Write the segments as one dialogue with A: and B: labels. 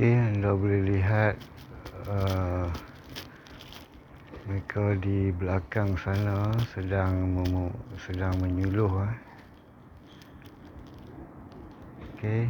A: Okey, anda boleh lihat mereka di belakang sana sedang menyuluh. Okey.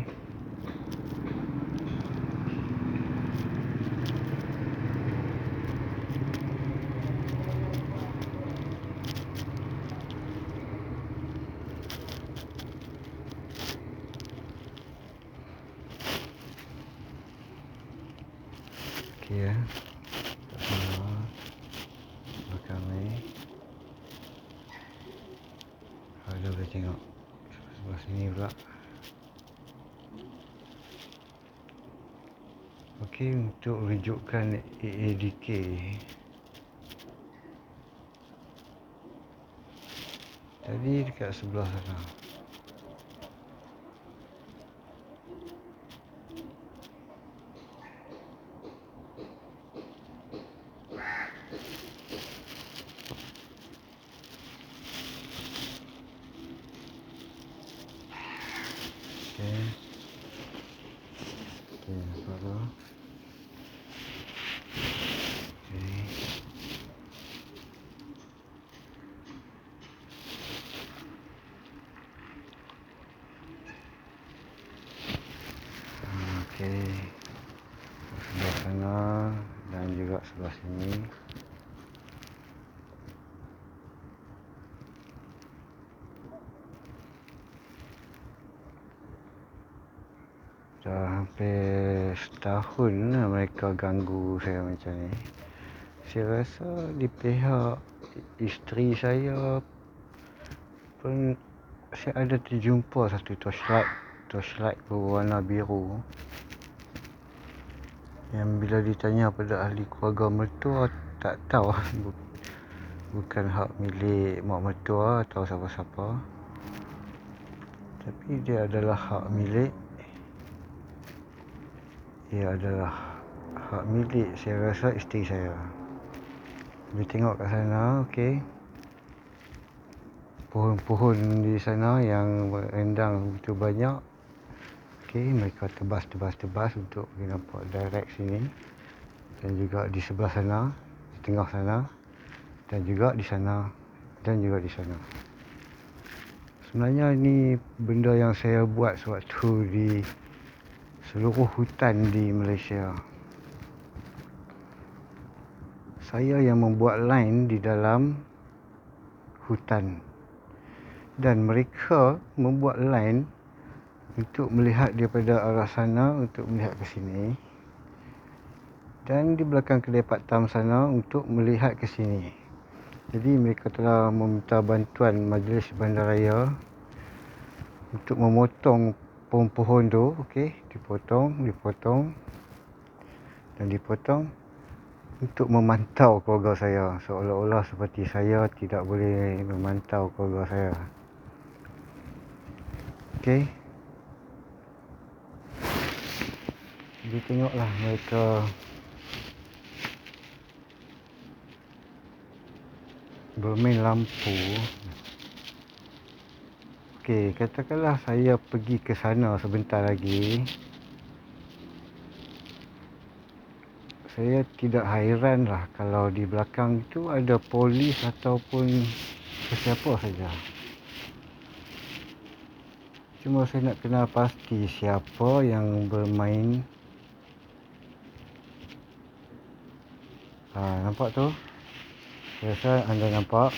A: Okey ya. Kat sana belakang ni. Ada boleh tengok sebelah sini pula. Okey, untuk rujukan AADK. Tadi dekat sebelah sana. Okey. Okey, nampak tu. Okey. Okey. Sebelah sana dan juga sebelah sini. Dah hampir setahun lah mereka ganggu saya macam ni. Saya rasa di pihak isteri saya pun saya ada terjumpa satu torchlight berwarna biru yang bila ditanya pada ahli keluarga mertua tak tahu bukan hak milik mak mertua atau siapa-siapa, tapi dia adalah hak milik saya rasa isteri saya. Boleh tengok kat sana. Okey, pohon-pohon di sana yang rendang begitu banyak. Okey, mereka tebas untuk boleh nampak direct sini, dan juga di sebelah sana, di tengah sana, dan juga di sana, dan juga di sana. Sebenarnya ini benda yang saya buat sewaktu di seluruh hutan di Malaysia. Saya yang membuat line di dalam hutan, dan mereka membuat line untuk melihat daripada arah sana untuk melihat ke sini, dan di belakang kedai Pak Tam sana untuk melihat ke sini. Jadi mereka telah meminta bantuan Majlis Bandaraya untuk memotong pohon-pohon tu. Okey, dipotong dan dipotong untuk memantau keluarga saya, seolah-olah seperti saya tidak boleh memantau keluarga saya. Okey, jadi tengoklah mereka bermain lampu. Okey, katakanlah saya pergi ke sana sebentar lagi, saya tidak hairanlah kalau di belakang itu ada polis ataupun sesiapa saja. Cuma saya nak kenal pasti siapa yang bermain. Nampak tu? Saya rasa anda nampak.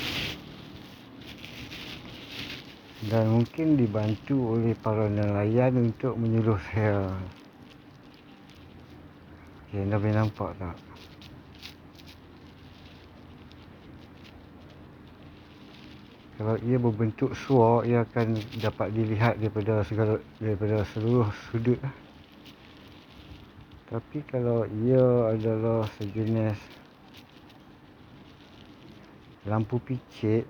A: Dan mungkin dibantu oleh para nelayan untuk menyuluh saya. Okay, anda boleh nampak tak? Kalau ia berbentuk suar, ia akan dapat dilihat daripada seluruh sudut. Tapi kalau ia adalah sejenis lampu picit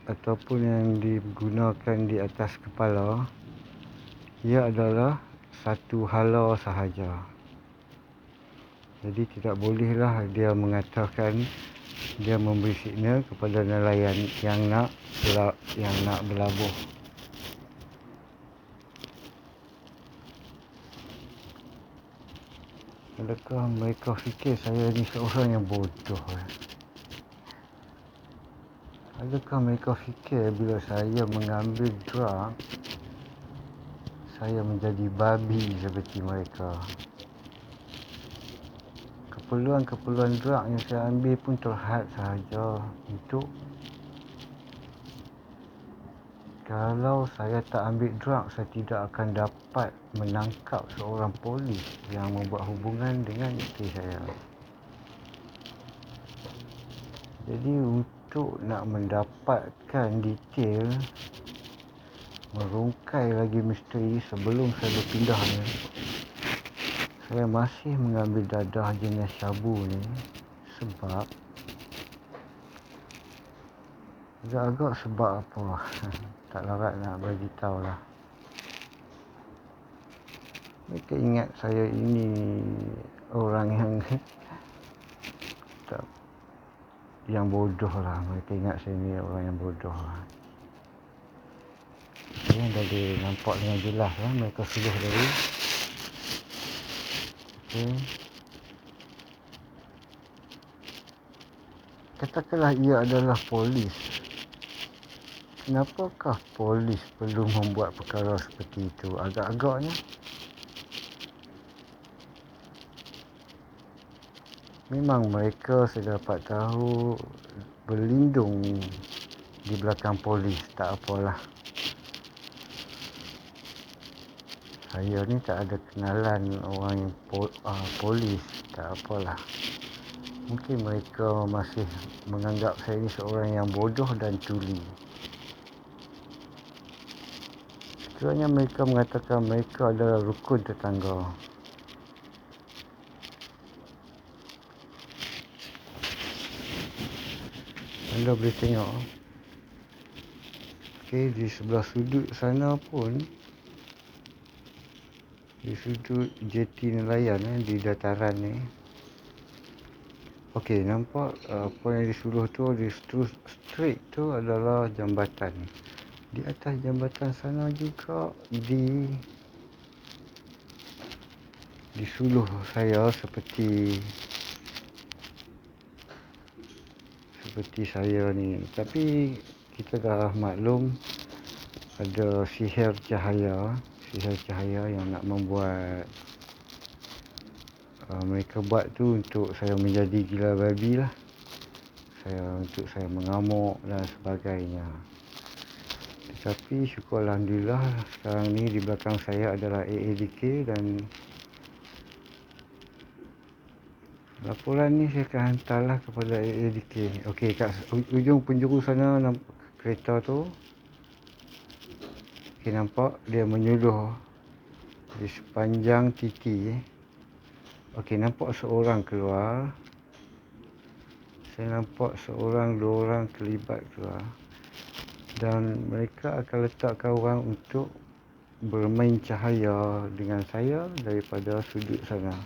A: ataupun yang digunakan di atas kepala, ia adalah satu hala sahaja. Jadi tidak bolehlah dia mengatakan dia memberi signal kepada nelayan yang nak berlabuh. Adakah mereka fikir saya ni seorang yang bodoh? Adakah mereka fikir bila saya mengambil drug, saya menjadi babi seperti mereka? Keperluan drug yang saya ambil pun terhad sahaja untuk kalau saya tak ambil drug, saya tidak akan dapat menangkap seorang polis yang membuat hubungan dengan isteri saya. Jadi untuk nak mendapatkan detail, merungkai lagi misteri sebelum saya berpindah ni, saya masih mengambil dadah jenis syabu ni sebab agak-agak sebab apa tak larat nak bagi tahu lah. Mereka ingat saya ini orang yang tak, yang bodoh lah. Mereka ingat saya ni orang yang bodoh lah. Saya dah boleh nampak dengan jelas lah mereka suluh dari. Okay. Katakanlah ia adalah polis. Kenapakah polis perlu membuat perkara seperti itu? Agak-agaknya memang mereka, saya dapat tahu, berlindung di belakang polis. Tak apalah. Saya ni tak ada kenalan orang yang polis. Tak apalah. Mungkin mereka masih menganggap saya ni seorang yang bodoh dan tuli. Sekiranya mereka mengatakan mereka adalah rukun tetangga. Anda boleh tengok. Okey, di sebelah sudut sana pun, di sudut jeti nelayan di dataran ni. Okey, nampak apa yang di sebelah tu, di straight tu adalah jambatan. Di atas jambatan sana juga di suluh saya seperti saya ni. Tapi kita dah maklum ada sihir cahaya yang nak membuat mereka buat tu untuk saya menjadi gila babi lah. Untuk saya mengamuk dan sebagainya. Tetapi syukur Alhamdulillah sekarang ni di belakang saya adalah AADK dan laporan ni saya akan hantarlah kepada AADK. Okey, kat ujung penjuru sana nampak kereta tu. Okey, nampak dia menyuluh di sepanjang titi. Okey, nampak seorang keluar. Saya nampak seorang, dua orang terlibat keluar. Dan mereka akan letakkan orang untuk bermain cahaya dengan saya daripada sudut sana.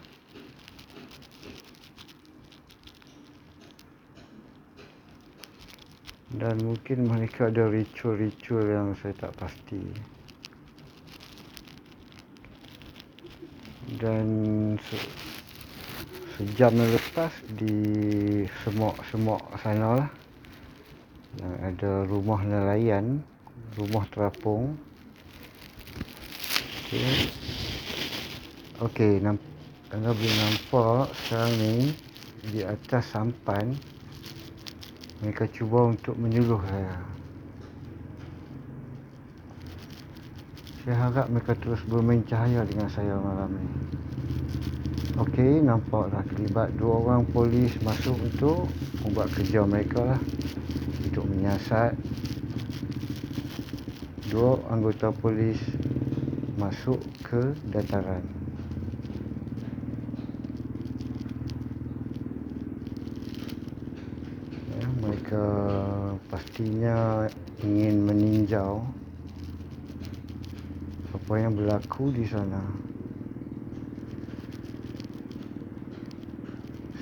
A: Dan mungkin mereka ada ritual-ritual yang saya tak pasti. Dan sejam lepas di semok-semok sana lah, yang ada rumah nelayan, rumah terapung. Okey, anda boleh nampak sekarang ni di atas sampan mereka cuba untuk menyuluh saya. Saya harap mereka terus bermain cahaya dengan saya malam ni. Okey, nampak dah terlibat dua orang polis masuk untuk membuat kerja mereka lah, untuk menyiasat. Dua anggota polis masuk ke dataran. Ya, mereka pastinya ingin meninjau apa yang berlaku di sana.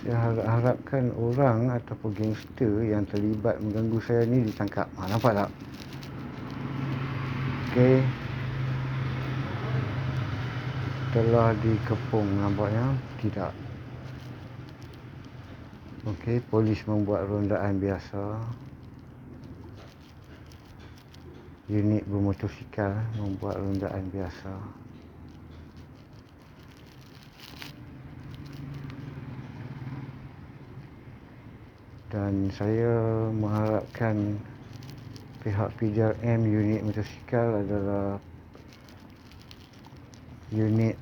A: Saya harapkan orang ataupun gangster yang terlibat mengganggu saya ni ditangkap. Nampak tak? Okey. Telah dikepung nampaknya. Tidak. Okey, polis membuat rondaan biasa. Unit bermotosikal membuat rondaan biasa. Dan saya mengharapkan pihak PDRM unit motosikal adalah unit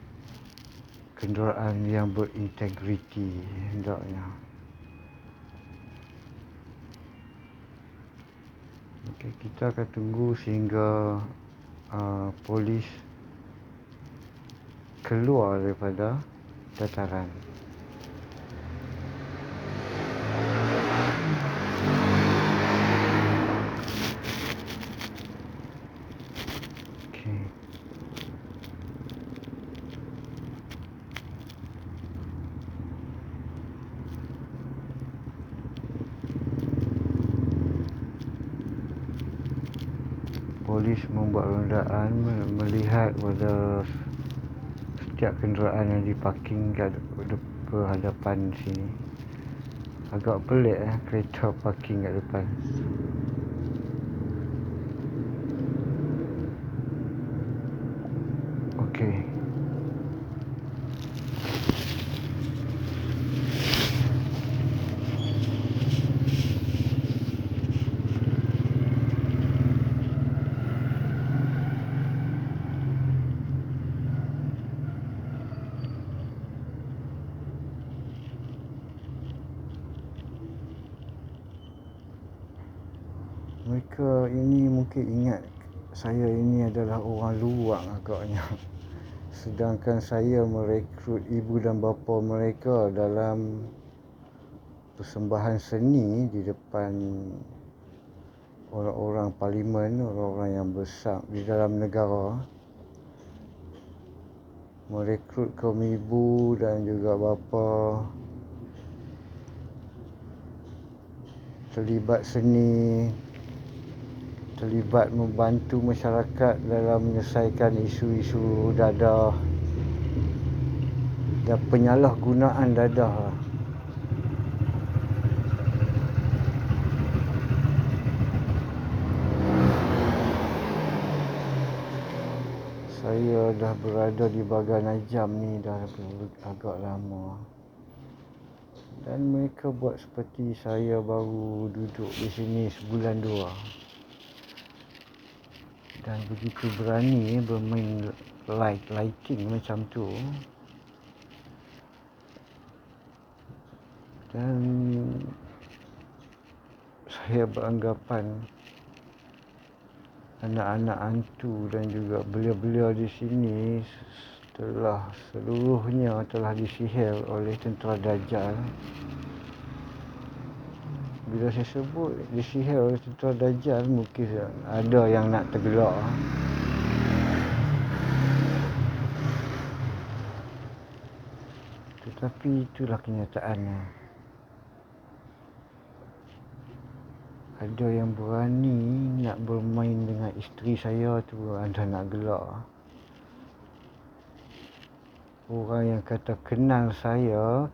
A: kenderaan yang berintegriti hendaknya. Okey, kita akan tunggu sehingga polis keluar daripada dataran. Okey. Polis membuat rondaan melihat pada setiap kenderaan yang diparking kat berhadapan sini. Agak pelik kereta parking kat depan. Okey. Mereka ini mungkin ingat saya ini adalah orang luar agaknya. Sedangkan saya merekrut ibu dan bapa mereka dalam persembahan seni di depan orang-orang parlimen, orang-orang yang besar di dalam negara. Merekrut kaum ibu dan juga bapa terlibat seni, terlibat membantu masyarakat dalam menyelesaikan isu-isu dadah dan penyalahgunaan dadah. Saya dah berada di Bagan Najam ni dah agak lama. Dan mereka buat seperti saya baru duduk di sini sebulan 2. Dan begitu berani bermain lighting macam tu. Dan saya beranggapan anak-anak hantu dan juga belia-belia di sini seluruhnya telah disihir oleh tentera Dajjal. Bila saya sebut disihir oleh tentera Dajjal, mungkin ada yang nak tergelak. Tetapi itulah kenyataannya. Ada yang berani nak bermain dengan isteri saya tu, anda nak gelak. Orang yang kata kenal saya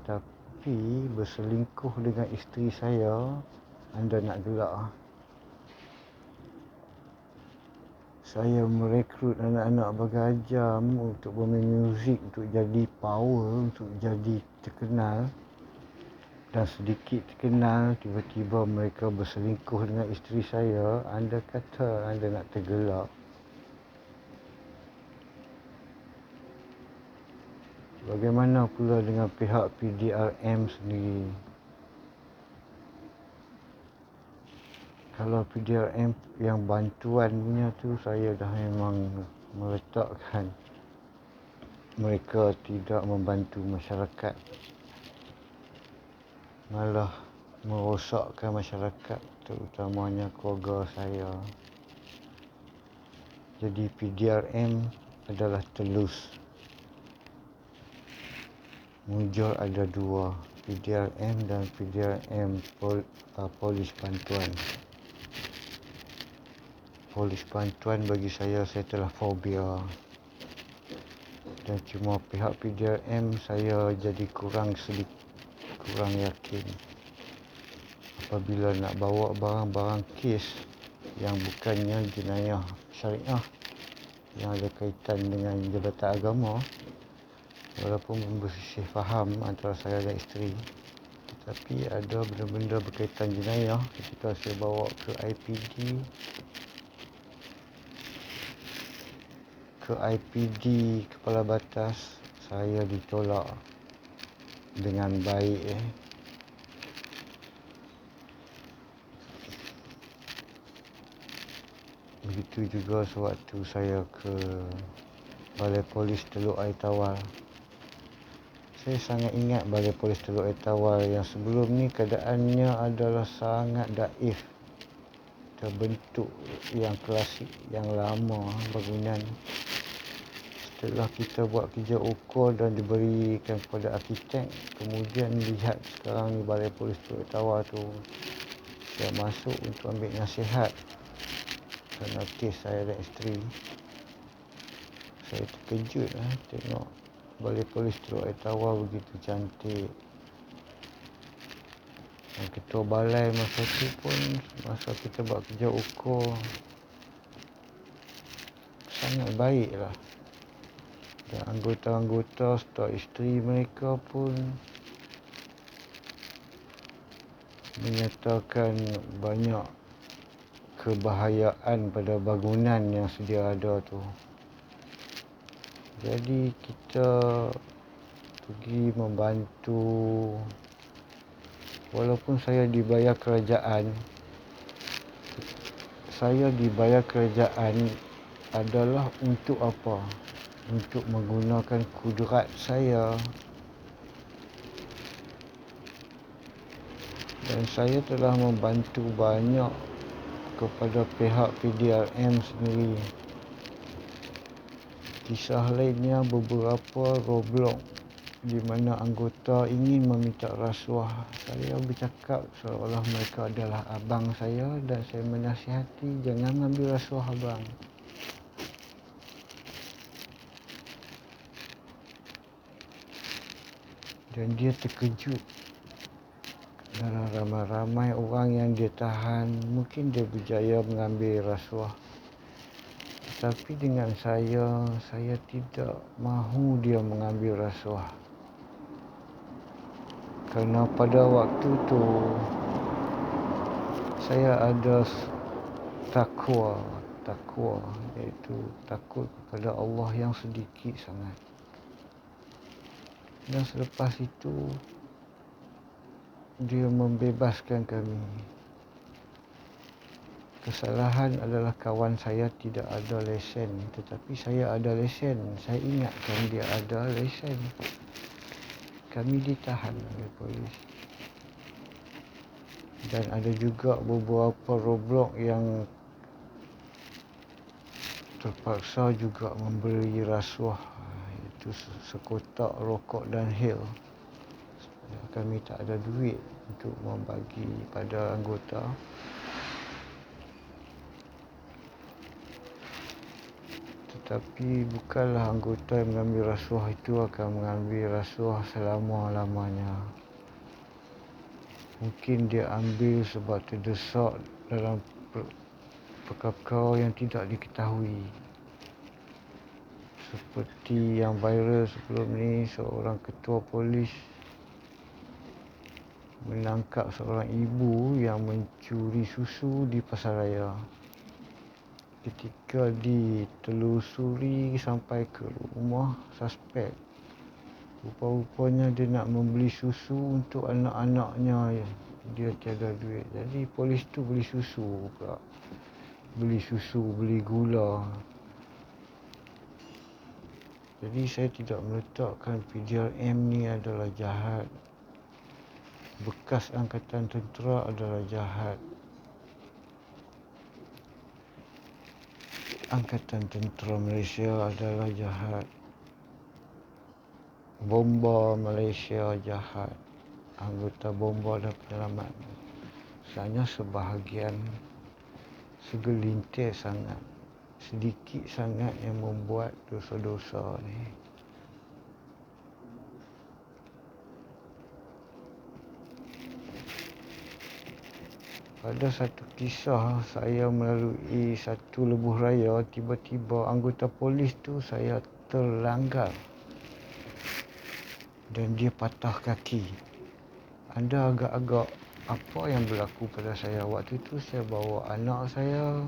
A: tapi berselingkuh dengan isteri saya, anda nak gelak. Saya merekrut anak-anak Bagajam untuk bermain muzik, untuk jadi power, untuk jadi terkenal. Dan sedikit terkenal, tiba-tiba mereka berselingkuh dengan isteri saya, anda kata anda nak tergelak. Bagaimana pula dengan pihak PDRM sendiri? Kalau PDRM yang bantuan punya tu, saya dah memang meletakkan mereka tidak membantu masyarakat, malah merosakkan masyarakat, terutamanya keluarga saya. Jadi PDRM adalah telus. Mujur ada 2, PDRM dan PDRM polis bantuan. Polis bantuan bagi saya telah fobia. Dan cuma pihak PDRM saya jadi kurang kurang yakin apabila nak bawa barang-barang kes yang bukannya jenayah syariah yang ada kaitan dengan jabatan agama. Walaupun bersisih faham antara saya dan isteri, tetapi ada benda-benda berkaitan jenayah ketika saya bawa ke IPD Kepala Batas, saya ditolak dengan baik. Begitu juga sewaktu saya ke Balai Polis Teluk Air Tawar. Saya sangat ingat Balai Polis Teluk Air Tawar yang sebelum ni keadaannya adalah sangat daif, terbentuk yang klasik, yang lama bangunan. Setelah kita buat kerja ukur dan diberikan kepada arkitek, kemudian lihat sekarang ni Balai Polis Teluk Air Tawar tu, saya masuk untuk ambil nasihat kerana kes saya dan isteri. Saya terkejut tengok Balai Polis Teluk Air Tawar begitu cantik. Dan ketua balai masa tu pun, masa kita buat kerja ukur, sangat baik lah. Dan anggota-anggota serta isteri mereka pun menyatakan banyak kebahayaan pada bangunan yang sedia ada tu. Jadi kita pergi membantu. Walaupun saya dibayar kerajaan adalah untuk apa? Untuk menggunakan kudrat saya. Dan saya telah membantu banyak kepada pihak PDRM sendiri. Kisah lainnya beberapa roblok di mana anggota ingin meminta rasuah. Saya bercakap seolah mereka adalah abang saya dan saya menasihati jangan ambil rasuah abang. Dan dia terkejut. Dalam ramai-ramai orang yang dia tahan, mungkin dia berjaya mengambil rasuah. Tapi dengan saya tidak mahu dia mengambil rasuah. Kerana pada waktu tu, saya ada takwa, iaitu takut kepada Allah yang sedikit sangat. Dan selepas itu, dia membebaskan kami. Kesalahan adalah kawan saya tidak ada lesen, tetapi saya ada lesen. Saya ingatkan dia ada lesen. Kami ditahan oleh polis. Dan ada juga beberapa roblok yang terpaksa juga memberi rasuah, iaitu sekotak rokok dan hil. Kami tak ada duit untuk membagi pada anggota. Tetapi bukanlah anggota yang mengambil rasuah itu akan mengambil rasuah selama-lamanya. Mungkin dia ambil sebab terdesak dalam perkara yang tidak diketahui. Seperti yang viral sebelum ni, seorang ketua polis menangkap seorang ibu yang mencuri susu di pasaraya. Ketika ditelusuri sampai ke rumah suspek, rupa-rupanya dia nak membeli susu untuk anak-anaknya. Dia tiada duit. Jadi polis tu beli susu pula. Beli gula. Jadi saya tidak meletakkan PDRM ni adalah jahat. Bekas Angkatan Tentera adalah jahat. Angkatan Tentera Malaysia adalah jahat. Bomba Malaysia jahat. Anggota bomba dan penyelamat. Hanya sebahagian, segelintir sangat, sedikit sangat yang membuat dosa-dosa ni. pada satu kisah saya melalui satu lebuh raya, tiba-tiba anggota polis tu saya terlanggar dan dia patah kaki. Anda agak-agak apa yang berlaku pada saya? Waktu itu saya bawa anak saya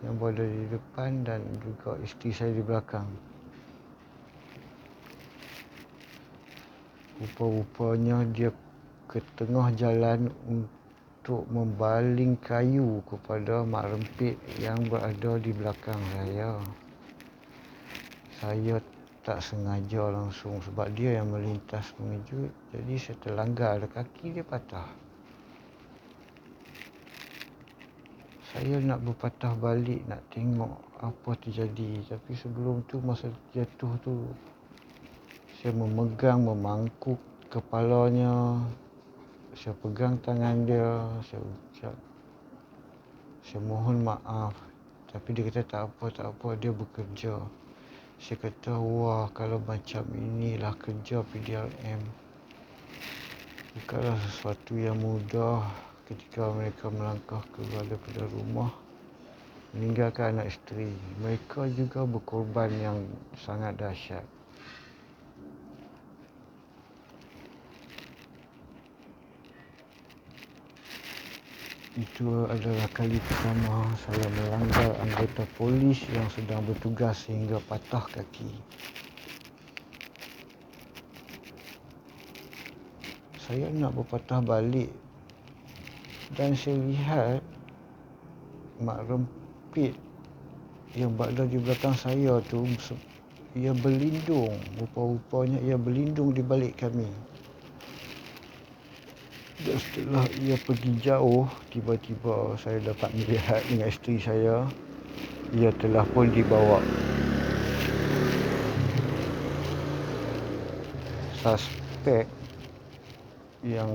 A: yang berada di depan dan juga isteri saya di belakang. Rupa-rupanya dia ke tengah jalan untuk membaling kayu kepada mak rempit yang berada di belakang saya. Saya tak sengaja langsung sebab dia yang melintas mengejut, jadi saya terlanggar, kaki dia patah. Saya nak berpatah balik nak tengok apa terjadi, tapi sebelum tu masa jatuh tu saya memegang, memangkuk kepalanya, saya pegang tangan dia, saya ucap, saya mohon maaf. Tapi dia kata tak apa, dia bekerja. Saya kata, wah kalau macam inilah kerja PDRM. Bukanlah sesuatu yang mudah ketika mereka melangkah keluar daripada rumah, meninggalkan anak isteri. Mereka juga berkorban yang sangat dahsyat. Itu adalah kali pertama saya melanggar anggota polis yang sedang bertugas sehingga patah kaki. Saya nak berpatah balik dan saya lihat mak rempit yang berada di belakang saya tu, ia berlindung. Rupa-rupanya ia berlindung di balik kami. Dan setelah ia pergi jauh, tiba-tiba saya dapat melihat dengan isteri saya, ia telah pun dibawa. Suspek yang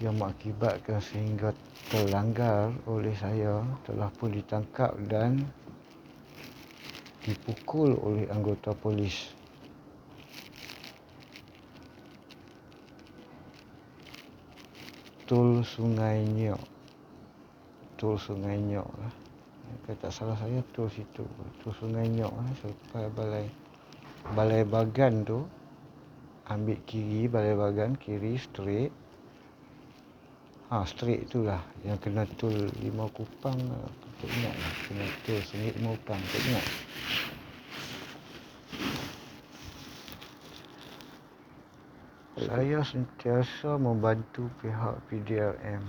A: mengakibatkan sehingga terlanggar oleh saya telah pun ditangkap dan dipukul oleh anggota polis. Tol Sungai Nyok lah. Kalau tak salah saya tol situ, Tol Sungai Nyok lah, selepas Balai Bagan tu, ambil kiri Balai Bagan, kiri straight. Straight itulah yang kena tol Limau Kupang, tak ingat lah, kena tol Sungai Limau Kupang, tak ingat. Saya sentiasa membantu pihak PDRM.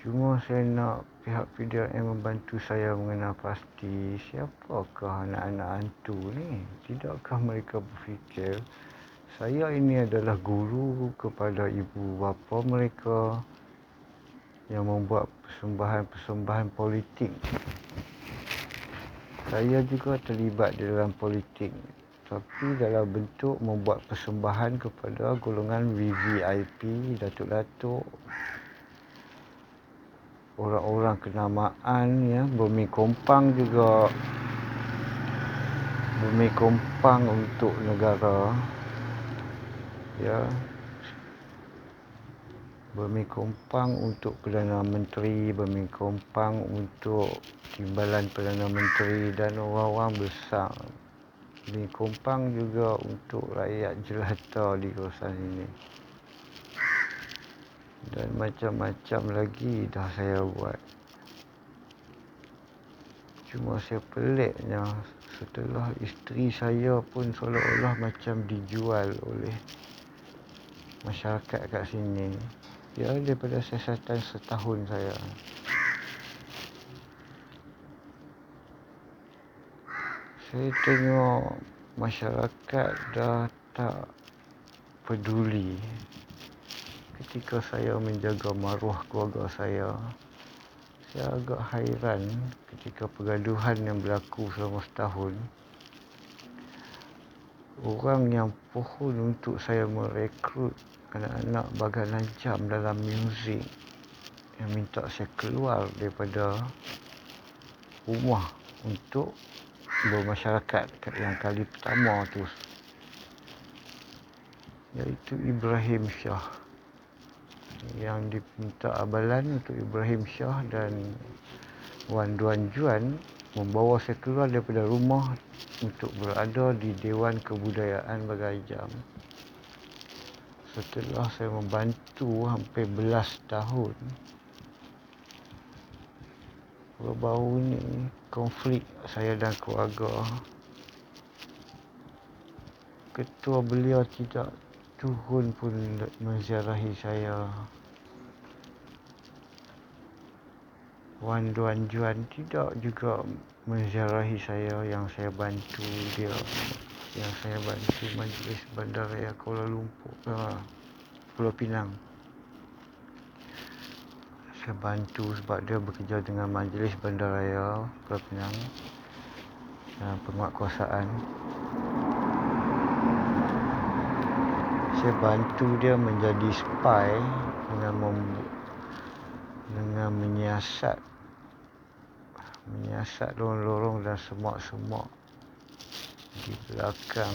A: Cuma saya nak pihak PDRM membantu saya mengenal pasti siapakah anak-anak hantu ni. Tidakkah mereka berfikir saya ini adalah guru kepada ibu bapa mereka yang membuat persembahan-persembahan politik. Saya juga terlibat di dalam politik, tapi dalam bentuk membuat persembahan kepada golongan VVIP, datuk-datuk, orang-orang kenamaan, ya, bermikompang juga, bermikompang untuk negara, ya, bermikompang untuk Perdana Menteri, bermikompang untuk timbalan Perdana Menteri dan orang-orang besar. Bermikompang juga untuk rakyat jelata di kawasan ini. Dan macam-macam lagi dah saya buat. Cuma saya peliknya, setelah isteri saya pun seolah-olah macam dijual oleh masyarakat kat sini. Ya, daripada siasatan setahun saya. Saya tengok masyarakat dah tak peduli ketika saya menjaga maruah keluarga saya. Saya agak hairan ketika pergaduhan yang berlaku selama setahun. Orang yang pohon untuk saya merekrut anak-anak bagan lanjam dalam muzik, yang minta saya keluar daripada rumah untuk bermasyarakat yang kali pertama tu. iaitu Ibrahim Shah. Yang diminta abalan untuk Ibrahim Shah dan Wan Duan Juan membawa saya keluar daripada rumah untuk berada di Dewan Kebudayaan Bagajam. Setelah saya membantu hampir belas tahun, baru-baru ini konflik saya dan keluarga. Ketua beliau tidak turun pun menziarahi saya. Wan Duan Juan tidak juga menziarahi saya yang saya bantu dia, yang saya bantu Majlis Bandaraya Kuala Lumpur, Pulau Pinang. Saya bantu sebab dia bekerja dengan Majlis Bandaraya Pulau Pinang dan penguatkuasaan. Saya bantu dia menjadi spy dengan menyiasat lorong-lorong dan semak-semak di belakang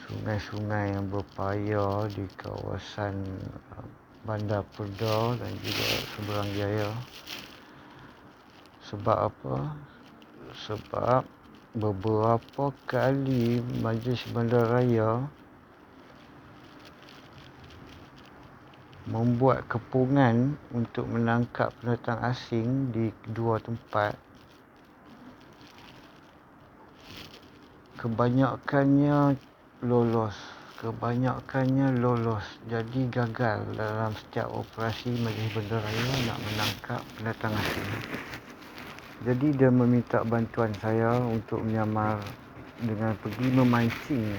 A: sungai-sungai yang berpaya di kawasan Bandar Perda dan juga Seberang Jaya. Sebab apa? Sebab beberapa kali Majlis Bandaraya membuat kepungan untuk menangkap pendatang asing di dua tempat. Kebanyakannya lolos, jadi gagal dalam setiap operasi Majlis Bandaraya nak menangkap pendatang asing. Jadi dia meminta bantuan saya untuk menyamar dengan pergi memancing